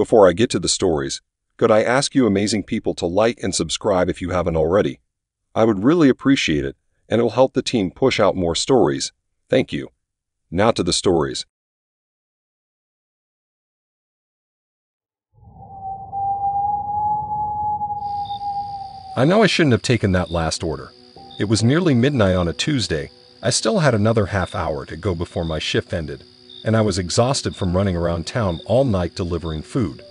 Before I get to the stories, could I ask you amazing people to like and subscribe if you haven't already? I would really appreciate it, and it will help the team push out more stories. Thank you. Now to the stories. I know I shouldn't have taken that last order. It was nearly midnight on a Tuesday. I still had another half hour to go before my shift ended, and I was exhausted from running around town all night delivering food.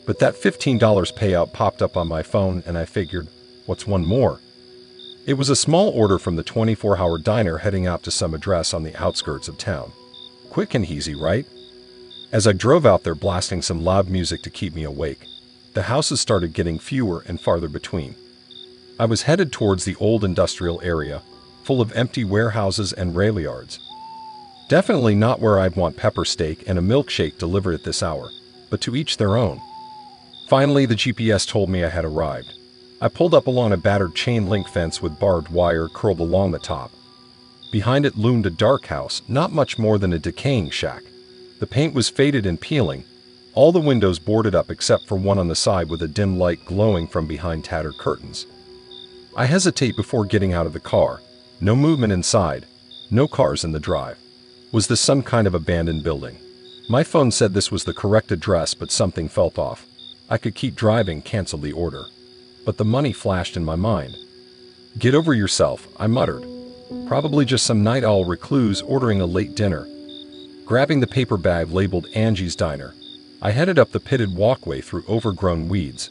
But that $15 payout popped up on my phone, and I figured, what's one more? It was a small order from the 24-hour diner heading out to some address on the outskirts of town. Quick and easy, right? As I drove out there blasting some loud music to keep me awake, the houses started getting fewer and farther between. I was headed towards the old industrial area, full of empty warehouses and rail yards. Definitely not where I'd want pepper steak and a milkshake delivered at this hour, but to each their own. Finally, the GPS told me I had arrived. I pulled up along a battered chain-link fence with barbed wire curled along the top. Behind it loomed a dark house, not much more than a decaying shack. The paint was faded and peeling, all the windows boarded up except for one on the side with a dim light glowing from behind tattered curtains. I hesitate before getting out of the car. No movement inside, no cars in the drive. Was this some kind of abandoned building? My phone said this was the correct address, but something felt off. I could keep driving, cancel the order. But the money flashed in my mind. Get over yourself, I muttered. Probably just some night owl recluse ordering a late dinner. Grabbing the paper bag labeled Angie's Diner, I headed up the pitted walkway through overgrown weeds.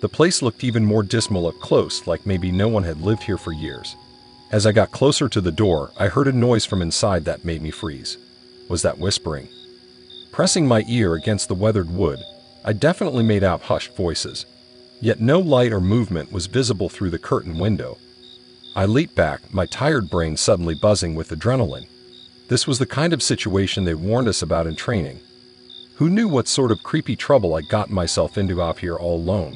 The place looked even more dismal up close, like maybe no one had lived here for years. As I got closer to the door, I heard a noise from inside that made me freeze. Was that whispering? Pressing my ear against the weathered wood, I definitely made out hushed voices. Yet no light or movement was visible through the curtain window. I leaped back, my tired brain suddenly buzzing with adrenaline. This was the kind of situation they warned us about in training. Who knew what sort of creepy trouble I'd gotten myself into out here all alone?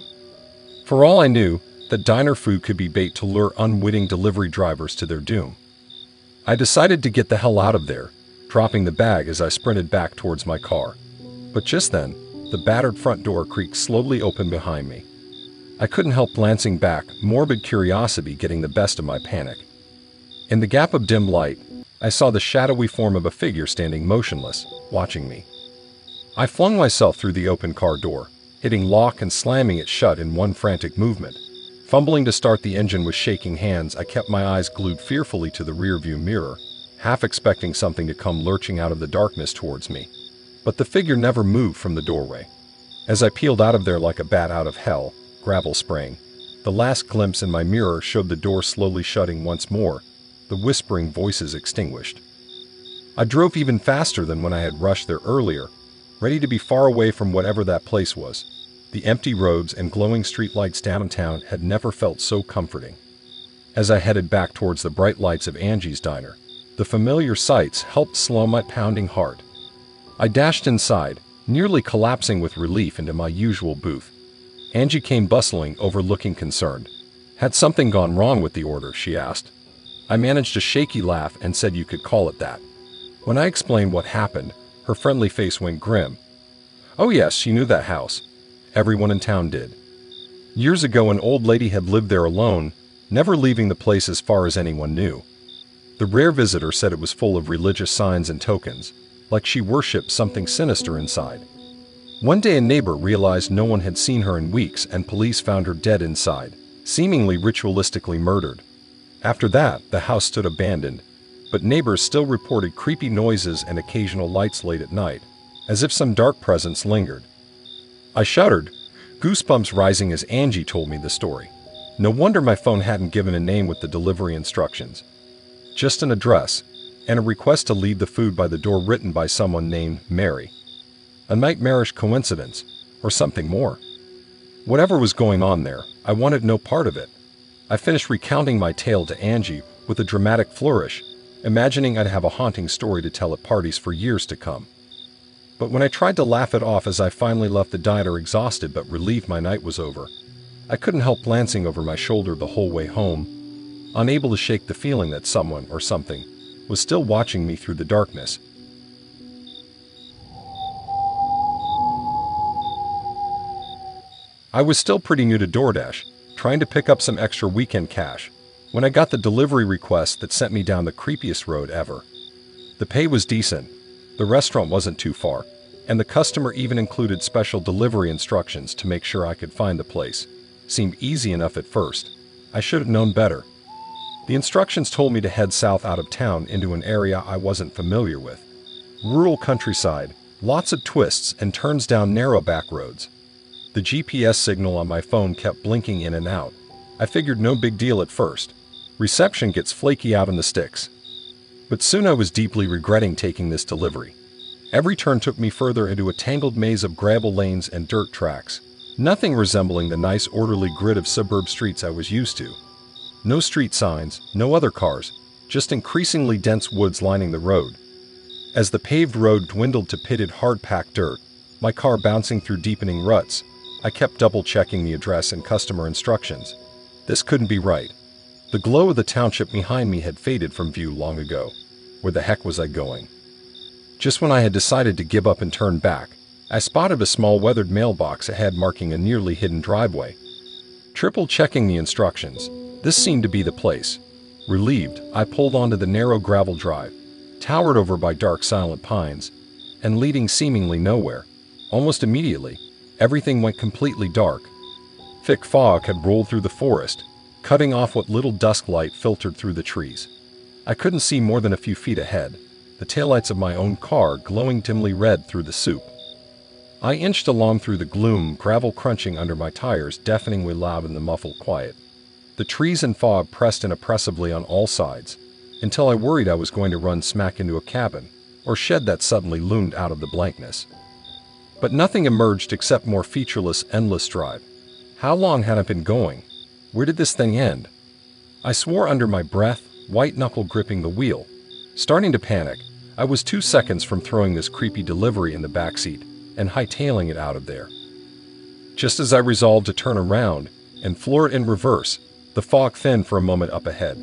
For all I knew, that diner food could be bait to lure unwitting delivery drivers to their doom. I decided to get the hell out of there, dropping the bag as I sprinted back towards my car. But just then, the battered front door creaked slowly open behind me. I couldn't help glancing back, morbid curiosity getting the best of my panic. In the gap of dim light, I saw the shadowy form of a figure standing motionless, watching me. I flung myself through the open car door, hitting lock and slamming it shut in one frantic movement. Fumbling to start the engine with shaking hands, I kept my eyes glued fearfully to the rearview mirror, half expecting something to come lurching out of the darkness towards me. But the figure never moved from the doorway. As I peeled out of there like a bat out of hell, gravel spraying, the last glimpse in my mirror showed the door slowly shutting once more, the whispering voices extinguished. I drove even faster than when I had rushed there earlier, ready to be far away from whatever that place was. The empty roads and glowing streetlights downtown had never felt so comforting. As I headed back towards the bright lights of Angie's Diner, the familiar sights helped slow my pounding heart. I dashed inside, nearly collapsing with relief into my usual booth. Angie came bustling over, looking concerned. Had something gone wrong with the order, she asked. I managed a shaky laugh and said you could call it that. When I explained what happened, her friendly face went grim. Oh yes, she knew that house. Everyone in town did. Years ago, an old lady had lived there alone, never leaving the place as far as anyone knew. The rare visitor said it was full of religious signs and tokens, like she worshipped something sinister inside. One day a neighbor realized no one had seen her in weeks, and police found her dead inside, seemingly ritualistically murdered. After that, the house stood abandoned, but neighbors still reported creepy noises and occasional lights late at night, as if some dark presence lingered. I shuddered, goosebumps rising as Angie told me the story. No wonder my phone hadn't given a name with the delivery instructions. Just an address, and a request to leave the food by the door written by someone named Mary. A nightmarish coincidence, or something more. Whatever was going on there, I wanted no part of it. I finished recounting my tale to Angie with a dramatic flourish, imagining I'd have a haunting story to tell at parties for years to come. But when I tried to laugh it off as I finally left the diner exhausted but relieved my night was over, I couldn't help glancing over my shoulder the whole way home, unable to shake the feeling that someone or something was still watching me through the darkness. I was still pretty new to DoorDash, trying to pick up some extra weekend cash, when I got the delivery request that sent me down the creepiest road ever. The pay was decent, the restaurant wasn't too far, and the customer even included special delivery instructions to make sure I could find the place. Seemed easy enough at first. I should have known better. The instructions told me to head south out of town into an area I wasn't familiar with. Rural countryside, lots of twists and turns down narrow back roads. The GPS signal on my phone kept blinking in and out. I figured no big deal at first. Reception gets flaky out in the sticks. But soon I was deeply regretting taking this delivery. Every turn took me further into a tangled maze of gravel lanes and dirt tracks, nothing resembling the nice orderly grid of suburb streets I was used to. No street signs, no other cars, just increasingly dense woods lining the road. As the paved road dwindled to pitted hard-packed dirt, my car bouncing through deepening ruts, I kept double-checking the address and customer instructions. This couldn't be right. The glow of the township behind me had faded from view long ago. Where the heck was I going? Just when I had decided to give up and turn back, I spotted a small weathered mailbox ahead marking a nearly hidden driveway. Triple-checking the instructions, this seemed to be the place. Relieved, I pulled onto the narrow gravel drive, towered over by dark silent pines, and leading seemingly nowhere. Almost immediately, everything went completely dark. Thick fog had rolled through the forest, cutting off what little dusk light filtered through the trees. I couldn't see more than a few feet ahead, the taillights of my own car glowing dimly red through the soup. I inched along through the gloom, gravel crunching under my tires deafeningly loud in the muffled quiet. The trees and fog pressed in oppressively on all sides, until I worried I was going to run smack into a cabin, or shed that suddenly loomed out of the blankness. But nothing emerged except more featureless, endless drive. How long had I been going? Where did this thing end? I swore under my breath, white-knuckle gripping the wheel. Starting to panic, I was 2 seconds from throwing this creepy delivery in the backseat and hightailing it out of there. Just as I resolved to turn around and floor it in reverse, the fog thinned for a moment up ahead.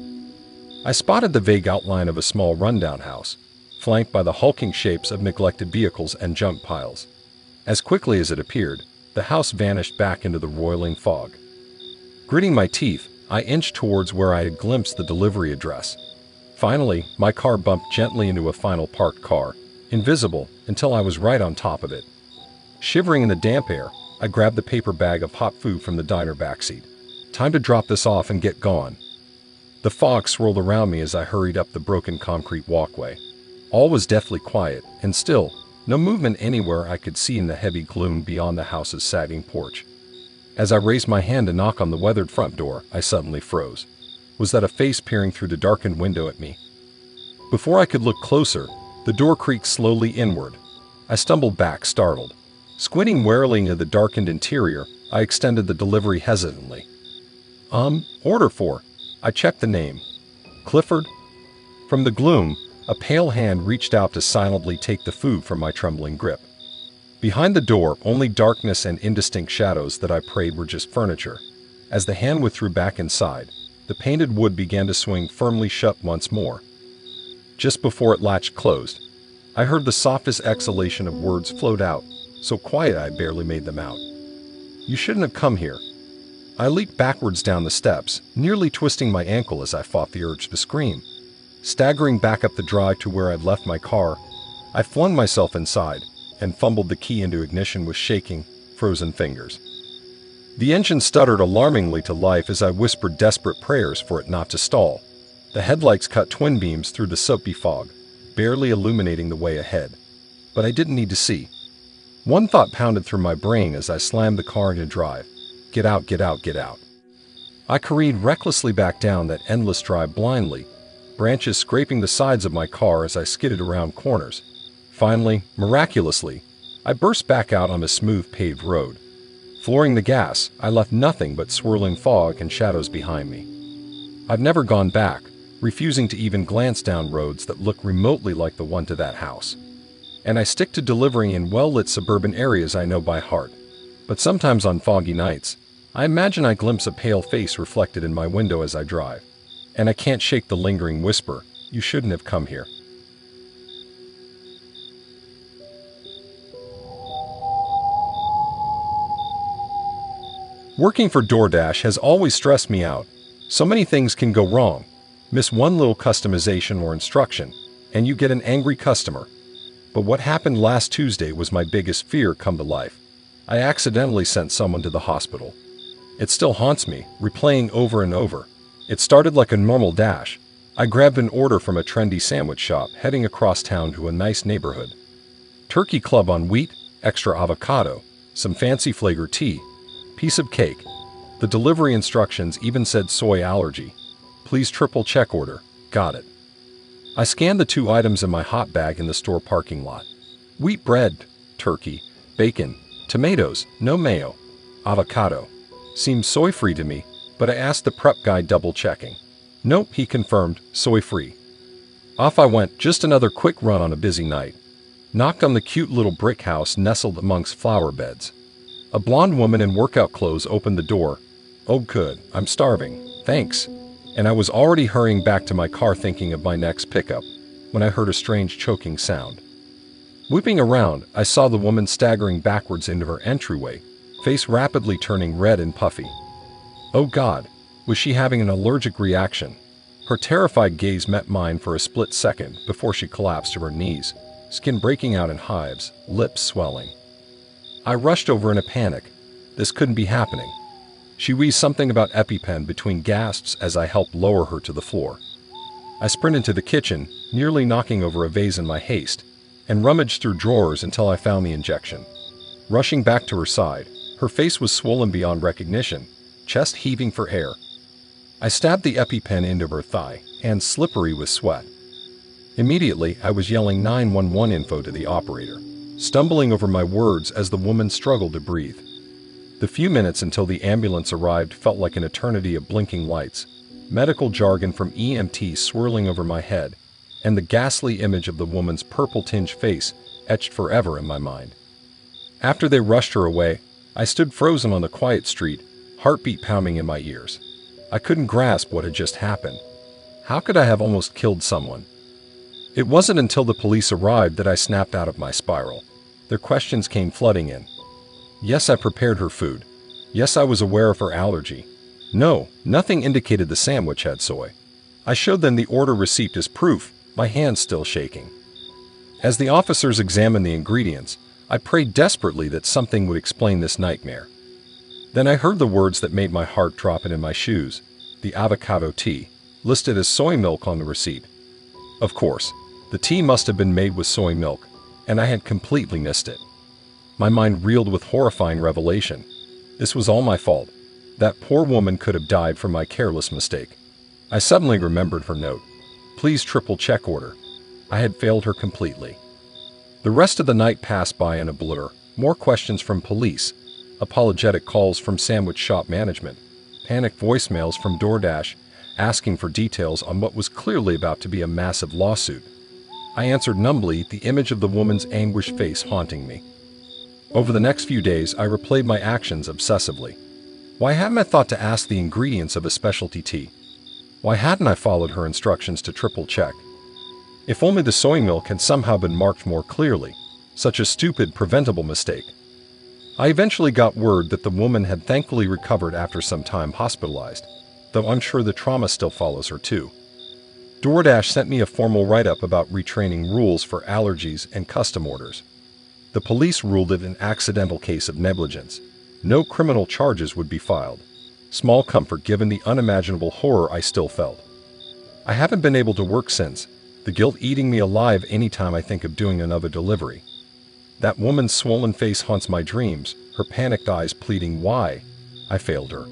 I spotted the vague outline of a small rundown house, flanked by the hulking shapes of neglected vehicles and junk piles. As quickly as it appeared, the house vanished back into the roiling fog. Gritting my teeth, I inched towards where I had glimpsed the delivery address. Finally, my car bumped gently into a final parked car, invisible until I was right on top of it. Shivering in the damp air, I grabbed the paper bag of hot food from the diner backseat. Time to drop this off and get gone. The fog swirled around me as I hurried up the broken concrete walkway. All was deathly quiet, and still, no movement anywhere I could see in the heavy gloom beyond the house's sagging porch. As I raised my hand to knock on the weathered front door, I suddenly froze. Was that a face peering through the darkened window at me? Before I could look closer, the door creaked slowly inward. I stumbled back, startled. Squinting warily into the darkened interior, I extended the delivery hesitantly. Order for. I checked the name. Clifford? From the gloom, a pale hand reached out to silently take the food from my trembling grip. Behind the door, only darkness and indistinct shadows that I prayed were just furniture. As the hand withdrew back inside, the painted wood began to swing firmly shut once more. Just before it latched closed, I heard the softest exhalation of words float out, so quiet I barely made them out. You shouldn't have come here. I leaped backwards down the steps, nearly twisting my ankle as I fought the urge to scream. Staggering back up the drive to where I'd left my car, I flung myself inside and fumbled the key into ignition with shaking, frozen fingers. The engine stuttered alarmingly to life as I whispered desperate prayers for it not to stall. The headlights cut twin beams through the soapy fog, barely illuminating the way ahead. But I didn't need to see. One thought pounded through my brain as I slammed the car into drive. Get out, get out, get out. I careened recklessly back down that endless drive blindly, branches scraping the sides of my car as I skidded around corners. Finally, miraculously, I burst back out on a smooth paved road. Flooring the gas, I left nothing but swirling fog and shadows behind me. I've never gone back, refusing to even glance down roads that look remotely like the one to that house. And I stick to delivering in well-lit suburban areas I know by heart. But sometimes on foggy nights, I imagine I glimpse a pale face reflected in my window as I drive. And I can't shake the lingering whisper, you shouldn't have come here. Working for DoorDash has always stressed me out. So many things can go wrong. Miss one little customization or instruction, and you get an angry customer. But what happened last Tuesday was my biggest fear come to life. I accidentally sent someone to the hospital. It still haunts me, replaying over and over. It started like a normal dash. I grabbed an order from a trendy sandwich shop heading across town to a nice neighborhood. Turkey club on wheat, extra avocado, some fancy flavor tea, piece of cake. The delivery instructions even said soy allergy. Please triple check order. Got it. I scanned the 2 items in my hot bag in the store parking lot. Wheat bread, turkey, bacon, tomatoes, no mayo, avocado. Seemed soy-free to me, but I asked the prep guy double-checking. Nope, he confirmed, soy-free. Off I went, just another quick run on a busy night. Knocked on the cute little brick house nestled amongst flower beds. A blonde woman in workout clothes opened the door. Oh good, I'm starving, thanks. And I was already hurrying back to my car thinking of my next pickup, when I heard a strange choking sound. Whipping around, I saw the woman staggering backwards into her entryway, face rapidly turning red and puffy. Oh God, was she having an allergic reaction? Her terrified gaze met mine for a split second before she collapsed to her knees, skin breaking out in hives, lips swelling. I rushed over in a panic. This couldn't be happening. She wheezed something about EpiPen between gasps as I helped lower her to the floor. I sprinted to the kitchen, nearly knocking over a vase in my haste, and rummaged through drawers until I found the injection. Rushing back to her side, her face was swollen beyond recognition, chest heaving for air. I stabbed the EpiPen into her thigh, hands slippery with sweat. Immediately, I was yelling 911 info to the operator, stumbling over my words as the woman struggled to breathe. The few minutes until the ambulance arrived felt like an eternity of blinking lights, medical jargon from EMT swirling over my head, and the ghastly image of the woman's purple-tinged face etched forever in my mind. After they rushed her away, I stood frozen on the quiet street, heartbeat pounding in my ears. I couldn't grasp what had just happened. How could I have almost killed someone? It wasn't until the police arrived that I snapped out of my spiral. Their questions came flooding in. Yes, I prepared her food. Yes, I was aware of her allergy. No, nothing indicated the sandwich had soy. I showed them the order receipt as proof, my hands still shaking. As the officers examined the ingredients, I prayed desperately that something would explain this nightmare. Then I heard the words that made my heart drop in my shoes. The avocado tea, listed as soy milk on the receipt. Of course, the tea must have been made with soy milk, and I had completely missed it. My mind reeled with horrifying revelation. This was all my fault. That poor woman could have died from my careless mistake. I suddenly remembered her note. Please triple check order. I had failed her completely. The rest of the night passed by in a blur. More questions from police, apologetic calls from sandwich shop management, panicked voicemails from DoorDash asking for details on what was clearly about to be a massive lawsuit. I answered numbly, the image of the woman's anguished face haunting me. Over the next few days, I replayed my actions obsessively. Why hadn't I thought to ask the ingredients of a specialty tea? Why hadn't I followed her instructions to triple check? If only the soy milk had somehow been marked more clearly. Such a stupid, preventable mistake. I eventually got word that the woman had thankfully recovered after some time hospitalized, though I'm sure the trauma still follows her too. DoorDash sent me a formal write-up about retraining rules for allergies and custom orders. The police ruled it an accidental case of negligence. No criminal charges would be filed. Small comfort given the unimaginable horror I still felt. I haven't been able to work since, the guilt eating me alive anytime I think of doing another delivery. That woman's swollen face haunts my dreams, her panicked eyes pleading why I failed her.